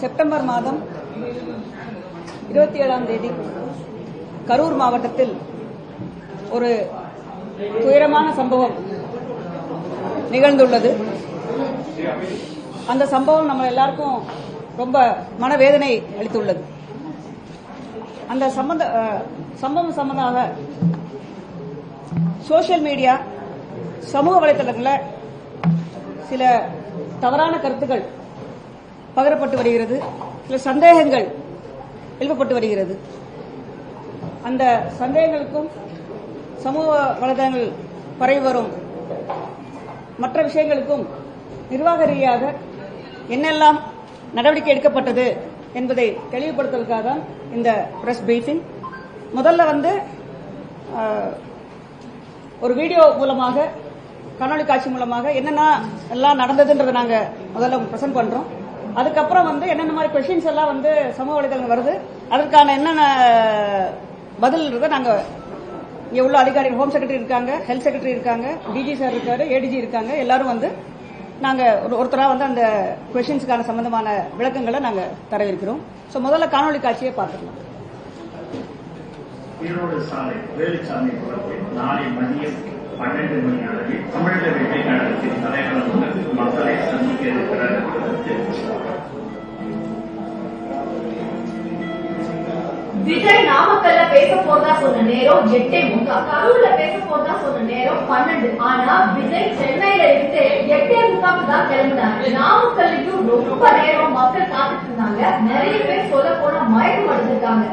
September மாதம் 27ஆம் தேதி கரூர் மாவட்டத்தில் ஒரு துயரமான சம்பவம் நிகழ்ந்துள்ளது. அந்த சம்பவம் நம்ம எல்லாருக்கும் ரொம்ப மனவேதனை அளித்துள்ளது. அந்த சம்பவம் சம்பந்தமாக சோசியல் மீடியா, சமூக வலைதளங்களில் சில தவறான கருத்துக்கள் பகிரப்பட்டு வருகிறது. சில சந்தேகங்கள் எழுப்பப்பட்டு வருகிறது. அந்த சந்தேகங்களுக்கும் சமூக வலைதளங்கள் பரவி வரும் மற்ற விஷயங்களுக்கும் நிர்வாக ரீதியாக என்னெல்லாம் நடவடிக்கை எடுக்கப்பட்டது என்பதை தெளிவுபடுத்துவதற்காக தான் இந்த பிரஸ் பிரீஃபிங். முதல்ல ஒரு வீடியோ மூலமாக, காணொலி காட்சி மூலமாக என்னென்ன எல்லாம் நடந்ததுன்றதை நாங்க முதல்ல பிரசன்ட் பண்றோம். அதுக்கப்புறம் என்னென்ன மாதிரி கொஸ்டின்ஸ் எல்லாம் சமூக வலைதளங்கள் வருது, அதற்கான என்னென்ன பதில் இருக்கோ நாங்க இங்க உள்ள அதிகாரிகள், ஹோம் செக்ரட்டரி இருக்காங்க, ஹெல்த் செக்ரட்டரி இருக்காங்க, டிஜி சார் இருக்காரு, ஏடிஜி இருக்காங்க, எல்லாரும் நாங்க ஒருத்தரா அந்த கொஸ்டின்ஸ்க்கான சம்பந்தமான விளக்கங்களை நாங்க தரவிருக்கிறோம். சோ முதல்ல காணொலி காட்சியை பார்த்துக்கலாம். ஈரோடு சாலை வேலுச்சாமி புறத்தில் நாளை மதியம் 12 மணி அளவில் தமிழக வெற்றி கழகத்தின் தலைவர்கள் மக்களை சந்திக்க இருக்கிறார். விஜய் நாமக்கல்ல பேச போறதா சொன்ன நேரம் 8:30, கரூர்ல பேச போறதா சொன்ன நேரம் 12. ஆனா விஜய் சென்னையில இருந்து 8:30 தான் கிளம்பினாங்க. நாமக்கல்லையும் ரொம்ப நேரம் மக்கள் காத்துட்டு இருந்தாங்க. நிறைய பேர் சொல்ல போனா மயக்கம் அடைஞ்சிருக்காங்க.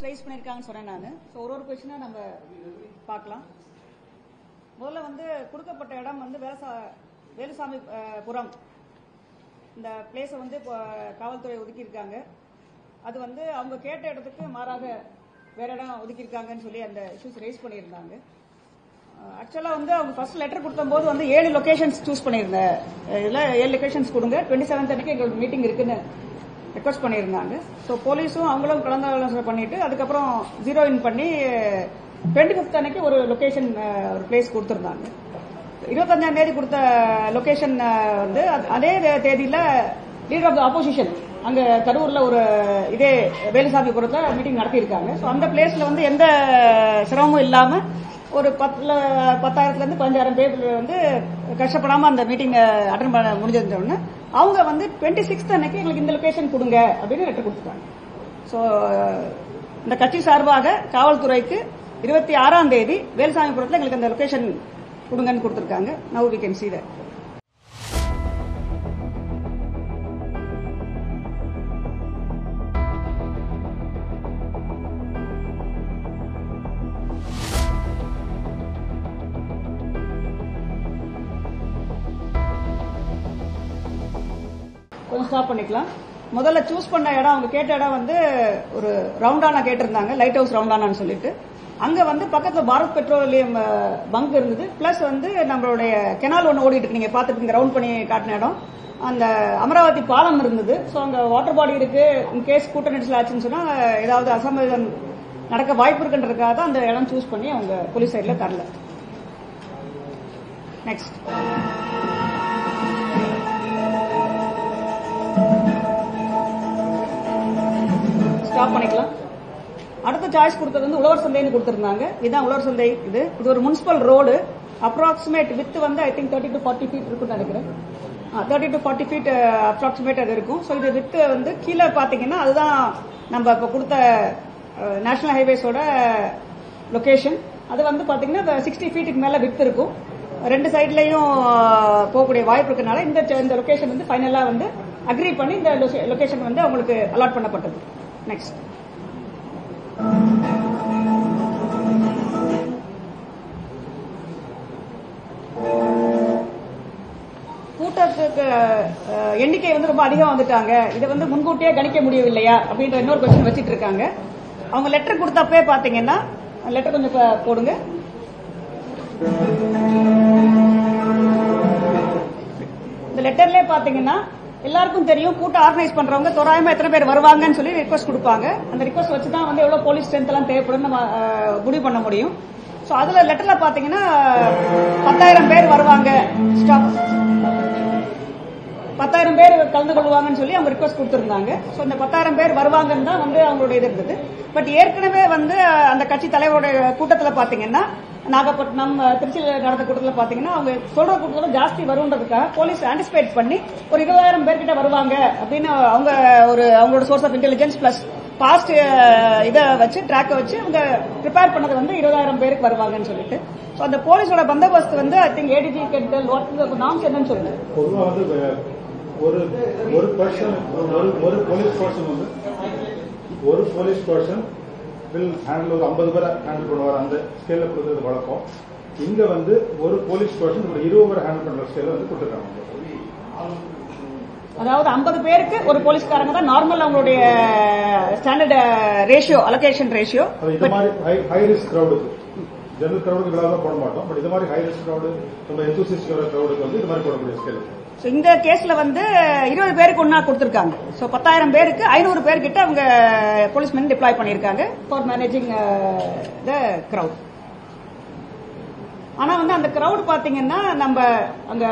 ரைஸ் பண்ணியிருக்காங்கன்னு சொன்னேன் நான். ஸோ ஒரு கொஸ்டினா நம்ம பார்க்கலாம். முதல்ல வந்து கொடுக்கப்பட்ட இடம் வந்து வேலுசாமி புரம் இந்த பிளேஸை வந்து காவல்துறை ஒதுக்கியிருக்காங்க. அது வந்து அவங்க கேட்ட இடத்துக்கு மாறாக வேற இடம் ஒதுக்கியிருக்காங்கன்னு சொல்லி அந்த இஷ்யூஸ் ரைஸ் பண்ணியிருந்தாங்க. ஆக்சுவலா வந்து அவங்க ஃபர்ஸ்ட் லெட்டர் கொடுத்தபோது வந்து 7 லொகேஷன்ஸ் சூஸ் பண்ணியிருந்தேன். இதில் 7 லொகேஷன்ஸ் கொடுங்க, 27 அன்னைக்கு எங்களுக்கு மீட்டிங் இருக்குன்னு ரெக்வஸ்ட் பண்ணியிருந்தாங்க. ஸோ போலீஸும் அவங்களும் கலந்து ஆலோசனை பண்ணிட்டு அதுக்கப்புறம் 0 இன் பண்ணி 25th அன்னைக்கு ஒரு லொகேஷன் ஒரு பிளேஸ் கொடுத்துருந்தாங்க. 25ஆம் தேதி கொடுத்த லொகேஷன் வந்து அதே தேதியில லீடர் ஆஃப் த ஆப்போசிஷன் அங்க கரூர்ல ஒரு இதே வேலுசாமிபுரத்துல மீட்டிங் நடத்தியிருக்காங்க. ஸோ அந்த பிளேஸ்ல வந்து எந்த சிரமமும் இல்லாம ஒரு 10,000 இருந்து 15,000 பேர் வந்து கஷ்டப்படாம அந்த மீட்டிங் அட்டன் பண்ண முடிஞ்சதுன்னு அவங்க வந்து 26th அன்னைக்கு எங்களுக்கு இந்த லொகேஷன் கொடுங்க அப்படின்னு லெட்டர் கொடுத்துட்டாங்க. ஸோ இந்த கட்சி சார்பாக காவல்துறைக்கு 26ஆம் தேதி வேலுசாமிபுரத்தில் எங்களுக்கு அந்த லொகேஷன் கொடுங்கன்னு கொடுத்துருக்காங்க. Now we can see that. கொஞ்சம் ஸ்டாப் பண்ணிக்கலாம். முதல்ல சூஸ் பண்ண இடம் அவங்க கேட்ட இடம் வந்து ஒரு ரவுண்டானா கேட்டிருந்தாங்க, லைட் ஹவுஸ் ரவுண்டானான்னு சொல்லிட்டு. அங்க வந்து பக்கத்துல பாரத் பெட்ரோலியம் பங்க் இருந்தது, பிளஸ் வந்து நம்மளுடைய கெனால் ஒன்று ஓடிட்டு இருக்கு, நீங்க பாத்துட்டு ரவுண்ட் பண்ணி காட்டின இடம். அந்த அமராவதி பாலம் இருந்தது. ஸோ அங்க வாட்டர் பாடி இருக்கு, இன்கேஸ் கூட்ட நெரிசல் ஆச்சுன்னு சொன்னா ஏதாவது அசம்பாவிதம் நடக்க வாய்ப்பு இருக்குன்றதுக்காக தான் அந்த இடம் சூஸ் பண்ணி அவங்க போலீஸ் சைட்ல தரல. நெக்ஸ்ட் ஸ்டாப் பண்ணிக்கலாம். அடுத்த சாய்ஸ் கொடுத்தது வந்து உழவர் சந்தைன்னு கொடுத்திருந்தாங்க. இதுதான் உழவர் சந்தை. இது ஒரு முனிசிபல் ரோடு. அப்ராக்சிமேட் வித் வந்து ஐ திங்க் 30 to 40 feet இருக்குன்னு நினைக்கிறேன். 30 to 40 feet அப்ராக்சிமேட் அது இருக்கும். ஸோ இது வித் வந்து கீழே பாத்தீங்கன்னா அதுதான் நம்ம இப்ப கொடுத்த நேஷனல் ஹைவேஸோட லொகேஷன். அது வந்து பாத்தீங்கன்னா 60 feetக்கு மேல வித் இருக்கும். ரெண்டு சைட்லயும் போகக்கூடிய வாய்ப்பு இருக்கனால இந்த லொகேஷன் வந்து ஃபைனலா வந்து அக்ரி பண்ணி இந்த லொகேஷன் வந்து அவங்களுக்கு அலாட் பண்ணப்பட்டது. நெக்ஸ்ட் கூட்டத்துக்கு எண்ணிக்கை வந்து ரொம்ப அதிகம் வந்துட்டாங்க, இதை வந்து முன்கூட்டியே கணிக்க முடியவில்லையா அப்படின்ற இன்னொரு கொஸ்டின் வச்சிட்டு இருக்காங்க. அவங்க லெட்டர் கொடுத்தப்பே பாத்தீங்கன்னா, லெட்டர் கொஞ்சம் போடுங்க. இந்த லெட்டர்ல பாத்தீங்கன்னா எல்லாருக்கும் தெரியும் கூட்டம் ஆர்கனைஸ் பண்றவங்க தோராயமா எத்தனை பேர் வருவாங்கன்னு சொல்லி ரிக்வஸ்ட் கொடுப்பாங்க. அந்த ரிக்வஸ்ட் வச்சுதான் வந்து எவ்வளவு போலீஸ் ஸ்ட்ரென்த் எல்லாம் தேவைப்படும் நம்ம முடிவு பண்ண முடியும். சோ அதுல லெட்டர்ல பாத்தீங்கன்னா 10,000 பேர் வருவாங்க, ஸ்டாப் 10,000 பேர் கலந்து கொள்வாங்கன்னு சொல்லி அவங்க ரிக்வஸ்ட் கொடுத்திருந்தாங்க. சோ இந்த 10,000 பேர் வருவாங்கன்னு தான் வந்து அவங்களுடைய இது இருந்தது. பட் ஏற்கனவே வந்து அந்த கட்சி தலைவருடைய கூட்டத்துல பாத்தீங்கன்னா நாகப்பட்டினம் திருச்சியில் நடந்த கூட்டத்தில் பாத்தீங்கன்னா அவங்க சொல்ற கூட்டத்தோட ஜாஸ்தி வரும்ன்றதுக்காக போலீஸ் ஆன்டிசிபேட் பண்ணி ஒரு 20,000 பேர்கிட்ட வருவாங்க அப்படின்னு அவங்க அவங்களோட source of intelligence plus past இதை வச்சு ட்ராக்கை வச்சு அவங்க ப்ரிப்பேர் பண்ணது வந்து 20,000 பேருக்கு வருவாங்கன்னு சொல்லிட்டு. ஸோ அந்த போலீஸோட பந்தோபஸ்து வந்து ஐ திங்க் ஏடிஜி கேட்டல் நாம்ஸ் என்னன்னு சொல்லுங்க. ஒரு போலீஸ் பர்சன் வில் ஹேண்டில் ஒரு 50 பேரை ஹேண்டில் பண்ணுவார். அந்த ஸ்கேல கொடுக்கறது வழக்கம். இங்க வந்து ஒரு போலீஸ் பர்சன் ஒரு 20 பேரை ஹேண்டில் பண்ற ஸ்கேல வந்து கொடுத்துருக்காங்க. அதாவது 50 பேருக்கு ஒரு போலீஸ்காரங்க தான் நார்மல் அவங்களுடைய ஸ்டாண்டர்ட் ரேஷியோ, அலோகேஷன் ரேஷியோ. இது மாதிரி ஹை ரிஸ்க் கிரௌடுக்கு, ஜெனரல் கிரௌடுக்கு விழாதான் போட மாட்டோம். பட் இது மாதிரி ஹை ரிஸ்க் கிரௌடு, நம்ம எந்தூசிஸ்ட் கிரௌடுக்கு வந்து இது மாதிரி போடக்கூடிய ஸ்கேல். இந்த கேஸ்ல வந்து 20 பேருக்கு ஒன்னா கொடுத்திருக்காங்க. சோ 10,000 பேருக்கு 500 பேர்கிட்ட அவங்க போலீஸ்மென் டிப்ளாய் பண்ணிருக்காங்க ஃபார் மேனேஜிங் த கிரவுட். ஆனா வந்து அந்த கிரவுட் பாத்தீங்கன்னா நம்ம அங்க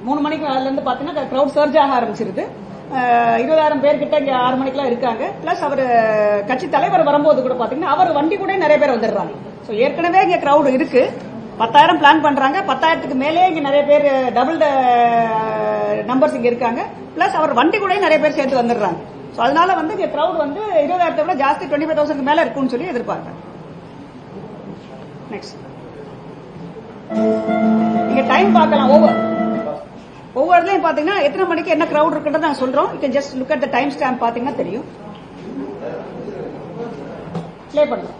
3 மணிக்கு இருந்து பாத்தீங்கன்னா கிரவுட் சர்ஜ் ஆக ஆரம்பிச்சிருது. 20,000 பேர்கிட்ட இங்க 6 மணிக்கெல்லாம் இருக்காங்க. பிளஸ் அவர் கட்சி தலைவர் வரும்போது கூட பாத்தீங்கன்னா அவர் வண்டி கூட நிறைய பேர் வந்துடுறாங்க. சோ ஏற்கனவே இங்க கிரவுட் இருக்கு. 10,000 பிளான் பண்றாங்க. 10,000க்கு மேலே இங்க நிறைய பேர் டபுள் நம்பர்ஸ் இங்க இருக்காங்க. பிளஸ் அவர் வண்டி கூட நிறைய பேர் சேர்த்து வந்துடுறாங்க. சோ அதனால வந்து இங்க கிரவுட் வந்து 20,000 விட ஜாஸ்தி 25,000 மேல இருக்கும்னு சொல்லி எதிர்பார்க்கறாங்க. நெக்ஸ்ட் நீங்க டைம் பார்க்கலாம். ஒவ்வொருலயும் பாத்தீங்கன்னா எத்தனை மணிக்கு என்ன கிரவுட் இருக்குன்றத நாங்க சொல்றோம். You can just look at the time stamp பாத்தீங்கன்னா தெரியும். ப்ளே பண்ணலாம்.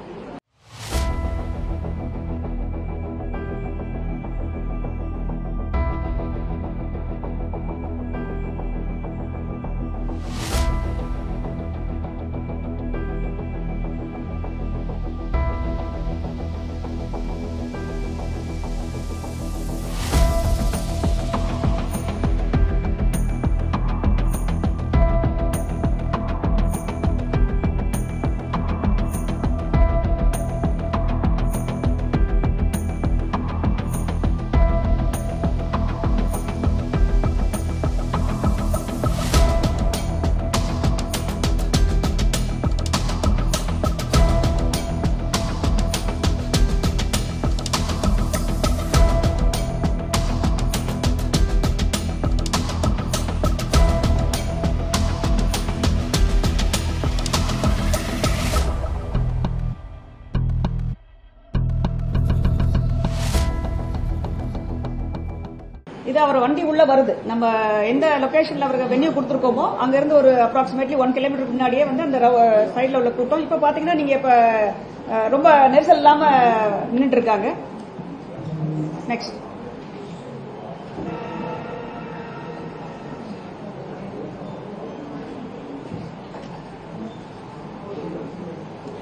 இது அவர் வண்டி உள்ள வருது. நம்ம எந்த லொகேஷன்ல அவருக்கு வென்யூ கொடுத்துருக்கோமோ அங்க இருந்து ஒரு அப்ராக்சிமேட்லி 1 கிலோமீட்டருக்கு முன்னாடியே வந்து அந்த சைட்ல உள்ள கூட்டம். இப்ப பாத்தீங்கன்னா நீங்க இப்ப ரொம்ப நெரிசல் இல்லாம நின்றுட்டு இருக்காங்க. நெக்ஸ்ட்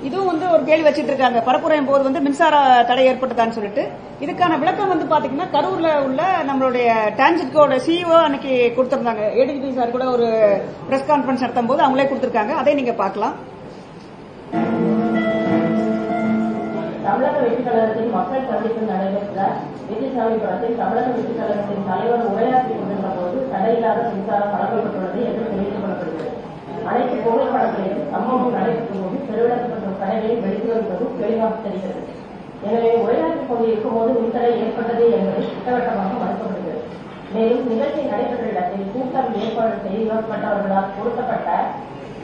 இதுவும் வந்து ஒரு கேள்வி வச்சிட்டு இருக்காங்க. பரப்புரையும் போது வந்து மின்சார தடை ஏற்பட்டதான்னு சொல்லிட்டு இதுக்கான விளக்கம் வந்து பாத்தீங்கன்னா கரூர்ல உள்ள நம்மளுடைய டான்ஜிட்கோட சிஇஓ அன்னைக்கு கொடுத்திருந்தாங்க. ஏடிஜிபி சார் கூட ஒரு பிரஸ் கான்பரன்ஸ் நடத்தும் போது அவங்களே கொடுத்திருக்காங்க. அதை நீங்க பார்க்கலாம். தமிழக வெற்றி கழகத்தின் மக்கள் சந்திப்பில் நடைபெற்ற வெற்றிசாமிபுரத்தில் தமிழக வெற்றி கழகத்தின் தலைவர் உரையாற்றிக் கொண்டிருந்த போது தடையில்லாத மின்சாரம் வழங்கப்பட்டுள்ளது என்று தெரிவித்துக் கொள்ளப்படுகிறது. அனைத்து புகைப்படங்களிலும் சம்பவம் நடைபெற்றும் போது பெருவிளக்கு மற்றும் கடைகளில் வெடித்து வருவதும் தெளிவாக தெரிகிறது. எனவே உரையாற்றிக் கொண்டிருக்கும் போது மின்தடை ஏற்பட்டது என்பதை திட்டவட்டமாக மறுக்கப்படுகிறது. மேலும் நிகழ்ச்சி நடைபெற்ற இடத்தில் கூட்டம் ஏற்பாடு செய்யப்பட்டவர்களால் பொருத்தப்பட்ட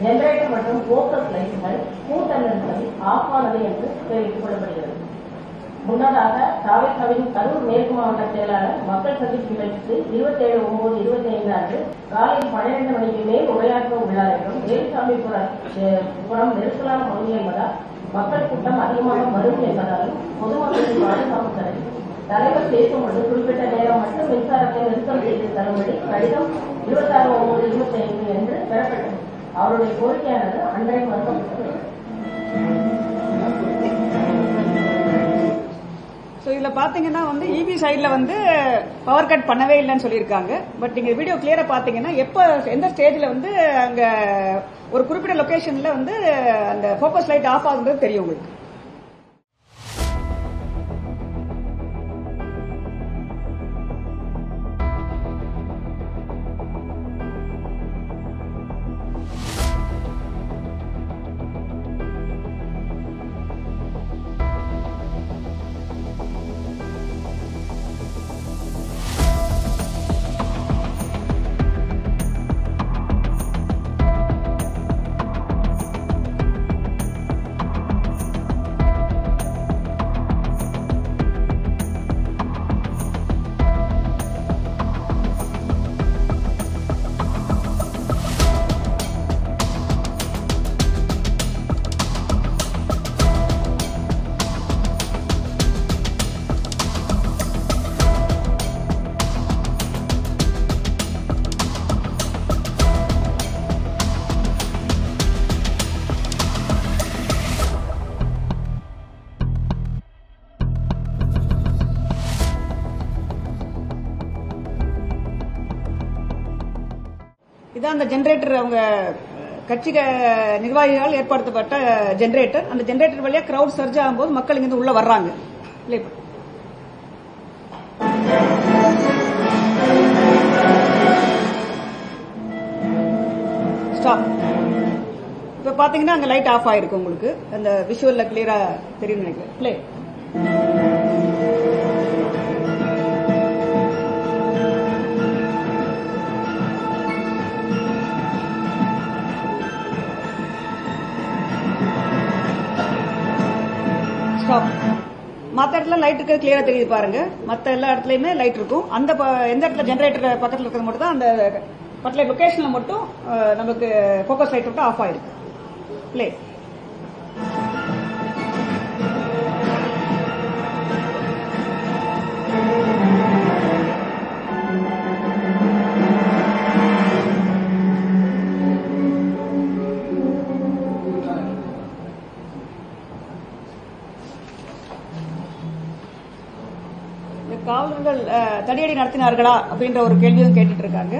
ஜெனரேட்டர் மற்றும் போக்கஸ் லைட்டுகள் கூட்ட நெரிசலில் ஆஃப் ஆனது என்று தெரிவித்துக் கொள்ளப்படுகிறது. முன்னதாக தாவேக்காவின் கரூர் மேற்கு மாவட்ட செயலாளர் மக்கள் சந்திப்பு நிகழ்ச்சிக்கு 27/9/25 அன்று காலை 12 மணிக்கு மேல் உரையாற்ற உள்ளார் என்றும் வேலுசாமிபுரம் நெரிசலான பகுதி என்பதால் மக்கள் கூட்டம் அதிகமாக வரும் என்பதாலும் பொதுமக்களின் பாதுகாப்பு கருதி தலைவர் பேசும்போது குறிப்பிட்ட நேரம் மட்டும் மின்சாரத்தை நிறுத்தம் செய்து தரும்படி கடிதம் 26/9/25 என்று பெறப்பட்டது. அவருடைய கோரிக்கையானது அன்றைய மறுக்கப்பட்டது. இதுல பாத்தீங்கன்னா வந்து இபி சைட்ல வந்து பவர் கட் பண்ணவே இல்லைன்னு சொல்லியிருக்காங்க. பட் நீங்க வீடியோ கிளியரா பாத்தீங்கன்னா எப்ப எந்த ஸ்டேஜ்ல வந்து அங்க ஒரு குறிப்பிட்ட லொகேஷன்ல வந்து அந்த போக்கஸ் லைட் ஆஃப் ஆகுறது தெரியும் உங்களுக்கு. இதான் அந்த ஜெனரேட்டர் அவங்க கட்சி நிர்வாகிகளால் ஏற்படுத்தப்பட்ட ஜெனரேட்டர். அந்த ஜெனரேட்டர் வழியா கிரவுட் சர்ஜ் ஆகும்போது மக்கள் இங்கிருந்து உள்ள வர்றாங்க. ஸ்டாப். இப்ப பாத்தீங்கன்னா அங்க லைட் ஆஃப் ஆயிருக்கு. உங்களுக்கு அந்த விஷுவல்ல கிளியரா தெரியும் நினைக்கிறேன். பிளே. மற்ற இடத்துல லைட் இருக்கு, கிளியரா தெரியுது பாருங்க. மற்ற எல்லா இடத்துலயுமே லைட் இருக்கும். அந்த எந்த இடத்துல ஜெனரேட்டர் பக்கத்துல இருக்கிறது மட்டும் தான் அந்த பர்டிகுலர் லொகேஷன்ல மட்டும் நமக்கு போக்கஸ் லைட் மட்டும் ஆஃப் ஆயிருக்கு. பிளே. தடியடி நடத்தினார்களா அப்படின்ற ஒரு கேள்வியும் கேட்டுட்டு இருக்காங்க.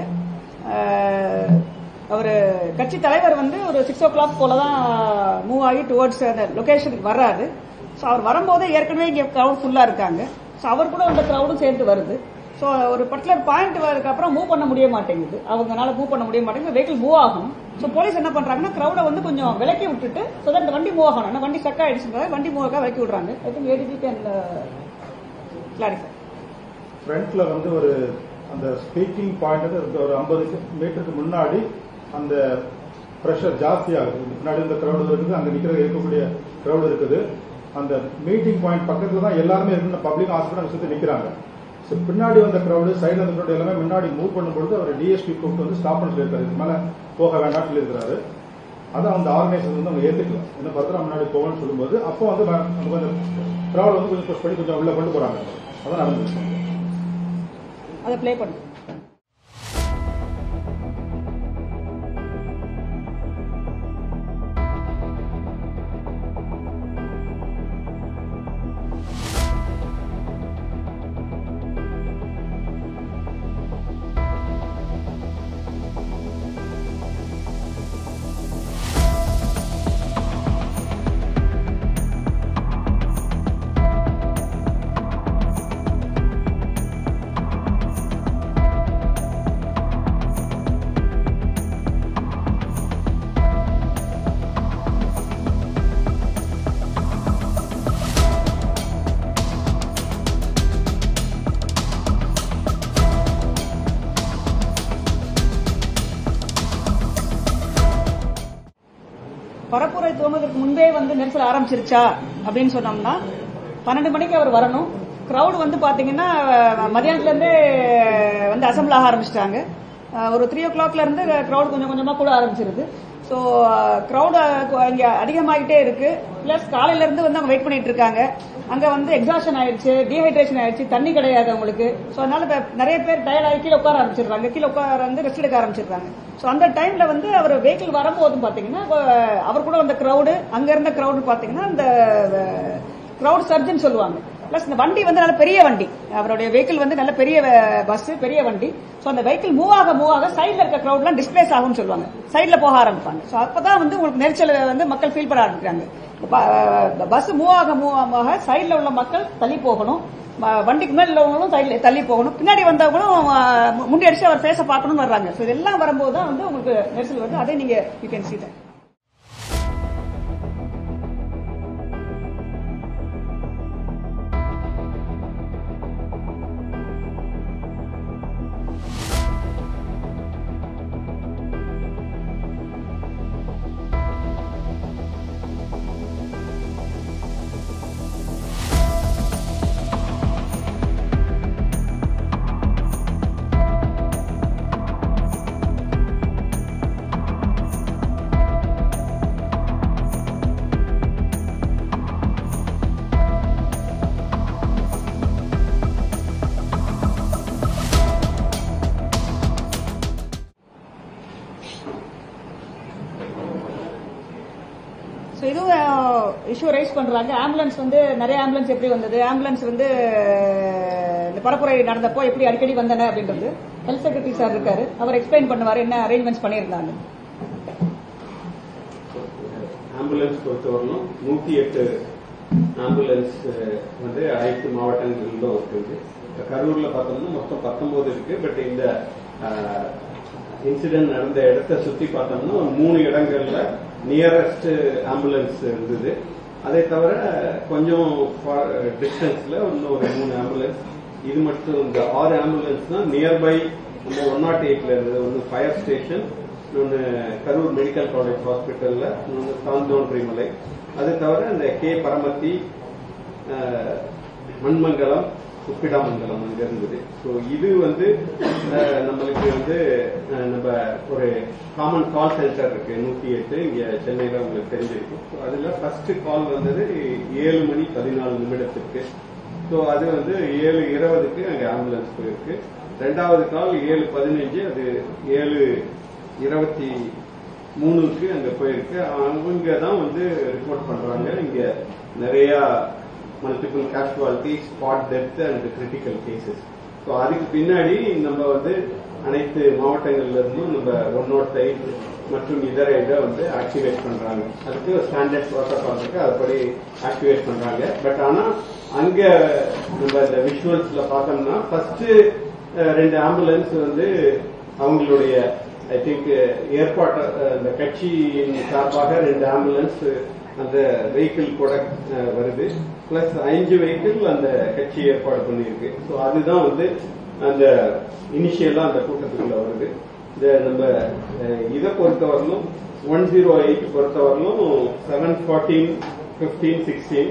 அவர் கட்சி தலைவர் வந்து ஒரு 6 o'clock போலதான் மூவ் ஆகி டுவர்ட்ஸ் அந்த லொகேஷனுக்கு வர்றாரு. ஸோ அவர் வரும்போதே ஏற்கனவே இங்கே கிரௌட் ஃபுல்லா இருக்காங்க. ஸோ அவர் கூட அந்த கிரௌடும் சேர்ந்து வருது. ஸோ ஒரு பர்டிகுலர் பாயிண்ட் வரதுக்கு அப்புறம் மூவ் பண்ண முடிய மாட்டேங்குது, அவங்களால மூவ் பண்ண முடிய மாட்டேங்குது, வெஹிக்கிள் மூவ் ஆகணும். ஸோ போலீஸ் என்ன பண்றாங்கன்னா கிரௌடை வந்து கொஞ்சம் விலக்கி விட்டுட்டு ஸோ அந்த வண்டி மூவ் ஆகணும், வண்டி ஸ்டக் ஆயிடுச்சுன்றத வண்டி மூவ் ஆக விலக்கி விடுறாங்க. I think ADG can clarify. ஃப்ரண்ட்ல வந்து ஒரு அந்த ஸ்பீக்கிங் பாயிண்ட் ஒரு 50 மீட்டருக்கு முன்னாடி அந்த ப்ரெஷர் ஜாஸ்தி ஆகுது. முன்னாடி இந்த கிரௌடு இருக்குது, அங்க இருக்கக்கூடிய கிரௌடு இருக்குது. அந்த மீட்டிங் பாயிண்ட் பக்கத்துல தான் எல்லாருமே இருக்கு, பப்ளிக் ஹாஸ்பிட்டல் சுற்றி நிக்கிறாங்க. ஸோ பின்னாடி வந்த கிரௌடு சைடில் வந்த கிரௌடு எல்லாமே முன்னாடி மூவ் பண்ணும்பொழுது அவர் டிஎஸ்பி கூப்பிட்டு வந்து ஸ்டாப் பண்ணி சொல்லியிருக்காரு, இதுக்கு மேலே போக வேண்டாம்னு சொல்லியிருக்காரு. அதை அந்த ஆர்கனைசேஷன் வந்து அவங்க ஏற்றுக்கலாம், இன்னும் பத்திரம் முன்னாடி போகணும்னு சொல்லும்போது அப்போ வந்து கொஞ்சம் கிரௌட் வந்து கொஞ்சம் புஷ் பண்ணி கொஞ்சம் உள்ள கொண்டு போறாங்க. அதான் நடந்துச்சு. அதை ப்ளே பண்ணு. பரப்புரை துவங்குவதற்கு முன்பே வந்து நெரிசல் ஆரம்பிச்சிருச்சா அப்படின்னு சொன்னோம்னா 12 மணிக்கு அவர் வரணும். கிரௌடு வந்து பாத்தீங்கன்னா மதியானத்துல இருந்தே வந்து அசம்பிள் ஆக ஆரம்பிச்சிட்டாங்க. ஒரு 3 o'clockல இருந்து கிரௌடு கொஞ்சம் கொஞ்சமா கூட ஆரம்பிச்சிருது. ஸோ கிரௌடு இங்க அதிகமாகிட்டே இருக்கு. பிளஸ் காலையில இருந்து வந்து அவங்க வெயிட் பண்ணிட்டு இருக்காங்க. அங்க வந்து எக்ஸாஷன் ஆயிடுச்சு, டீஹைட்ரேஷன் ஆயிடுச்சு, தண்ணி கிடையாது அவங்களுக்கு. ஸோ அதனால நிறைய பேர் டயர்ட் ஆகி கீழே உட்கார ஆரம்பிச்சிருக்காங்க, கீழே உட்கார வந்து ரெஸ்ட் எடுக்க ஆரம்பிச்சிருக்காங்க. ஸோ அந்த டைம்ல வந்து அவர் வெஹிக்கிள் வரும்போதும் பாத்தீங்கன்னா அவர் கூட வந்த கிரௌடு, அங்க இருந்த கிரௌடு பாத்தீங்கன்னா இந்த கிரௌட் சர்ஜன் சொல்லுவாங்க. பிளஸ் இந்த வண்டி வந்து நல்ல பெரிய வண்டி, அவருடைய வெஹிக்கிள் வந்து நல்ல பெரிய பஸ், பெரிய வண்டி. ஸோ அந்த வெஹிக்கிள் மூவ் ஆக சைட்ல இருக்க கிரௌட்லாம் டிஸ்பிளேஸ் ஆகும்னு சொல்லுவாங்க, சைட்ல போக ஆரம்பிப்பாங்க. ஸோ அப்பதான் வந்து உங்களுக்கு நெரிசல் வந்து மக்கள் ஃபீல் பண்ண ஆரம்பிக்கிறாங்க. பஸ் மூவ் ஆக சைட்ல உள்ள மக்கள் தள்ளி போகணும், வண்டிக்கு மேல உள்ளவங்களும் தள்ளி போகணும், பின்னாடி வந்தவங்களும் முண்டி அடிச்சு அவர் பேச பார்க்கணும்னு வர்றாங்க. ஸோ இதெல்லாம் வரும்போது தான் வந்து உங்களுக்கு நெரிசல் வருது. அதே நீங்க யூ கேன் சீ தட். இதுவும் இஷ்யூ ரைஸ் பண்றாங்க. ஆம்புலன்ஸ் வந்து நிறைய ஆம்புலன்ஸ் எப்படி வந்தது, ஆம்புலன்ஸ் வந்து இந்த பரப்புரை நடந்தப்போ எப்படி அடிக்கடி வந்தன அப்படின்றது ஹெல்த் செக்ரட்டரி சார் இருக்காரு, அவர் எக்ஸ்பிளைன் பண்ணுவார் என்ன அரேஞ்ச்மெண்ட்ஸ் பண்ணியிருந்தாங்க. ஆம்புலன்ஸ் பொறுத்தவரையிலும் 108 ஆம்புலன்ஸ் வந்து அனைத்து மாவட்டங்களிலும் இருக்குது. கரூர்ல பார்த்தோம்னா மொத்தம் 19 இருக்கு. பட் இந்த இன்சிடென்ட் நடந்த இடத்தை சுத்தி பார்த்தோம்னா 3 இடங்கள்ல நியரஸ்ட் ஆம்புலன்ஸ் இருந்தது. அதை தவிர கொஞ்சம் டிஸ்டன்ஸ்ல இன்னொரு 3 ஆம்புலன்ஸ். இது மட்டும் இந்த 6 ஆம்புலன்ஸ் தான் நியர்பை 108ல இருந்தது. ஒன்று ஃபயர் ஸ்டேஷன், இன்னொன்று கரூர் மெடிக்கல் காலேஜ் ஹாஸ்பிட்டல்ல, இன்னொன்று தாந்தோன்றிமலை. அது தவிர இந்த கே பரமத்தி, மண்மங்கலம், உப்பிடாமங்கலம் அங்க இருந்தது. ஸோ இது வந்து நம்மளுக்கு வந்து நம்ம ஒரு காமன் கால் சென்டர் இருக்கு 108 இங்க சென்னையில உங்களுக்கு தெரிஞ்சிருக்கும். ஸோ அதுல ஃபர்ஸ்ட் கால் வந்தது 7:14 ஸோ அது வந்து 7:20 அங்க ஆம்புலன்ஸ் போயிருக்கு. ரெண்டாவது கால் 7:15, அது 7:23 அங்க போயிருக்கு. அவங்க தான் வந்து ரிப்போர்ட் பண்றாங்க இங்க நிறைய multiple casualty, spot death and critical cases. So அதுக்கு பின்னாடி நம்ம வந்து அனைத்து மாவட்டங்கள்ல இருந்தும் நம்ம 108 மற்றும் இதர இதை வந்து ஆக்டிவேட் பண்றாங்க. அதுக்கு ஸ்டாண்டர்ட் ப்ரோட்டோகால் இருக்கு, அதுபடி ஆக்டிவேட் பண்றாங்க. பட் ஆனா அங்க நம்ம இந்த விஷுவல்ஸ்ல பார்த்தோம்னா ஃபர்ஸ்ட் 2 ஆம்புலன்ஸ் வந்து அவங்களுடைய ஐ திங்க் ஏற்பாட்டு அந்த கட்சியின் சார்பாக 2 ஆம்புலன்ஸ் அந்த வெஹிக்கிள் கூட வருது. பிளஸ் 5 வெஹிக்கிள் அந்த கட்சி ஏற்பாடு பண்ணியிருக்கு. ஸோ அதுதான் வந்து அந்த இனிஷியலா அந்த கூட்டத்துக்குள்ள வருது. இந்த நம்ம இதை பொறுத்தவரையிலும் 108 பொறுத்தவரையிலும் 7, 14, 15, 16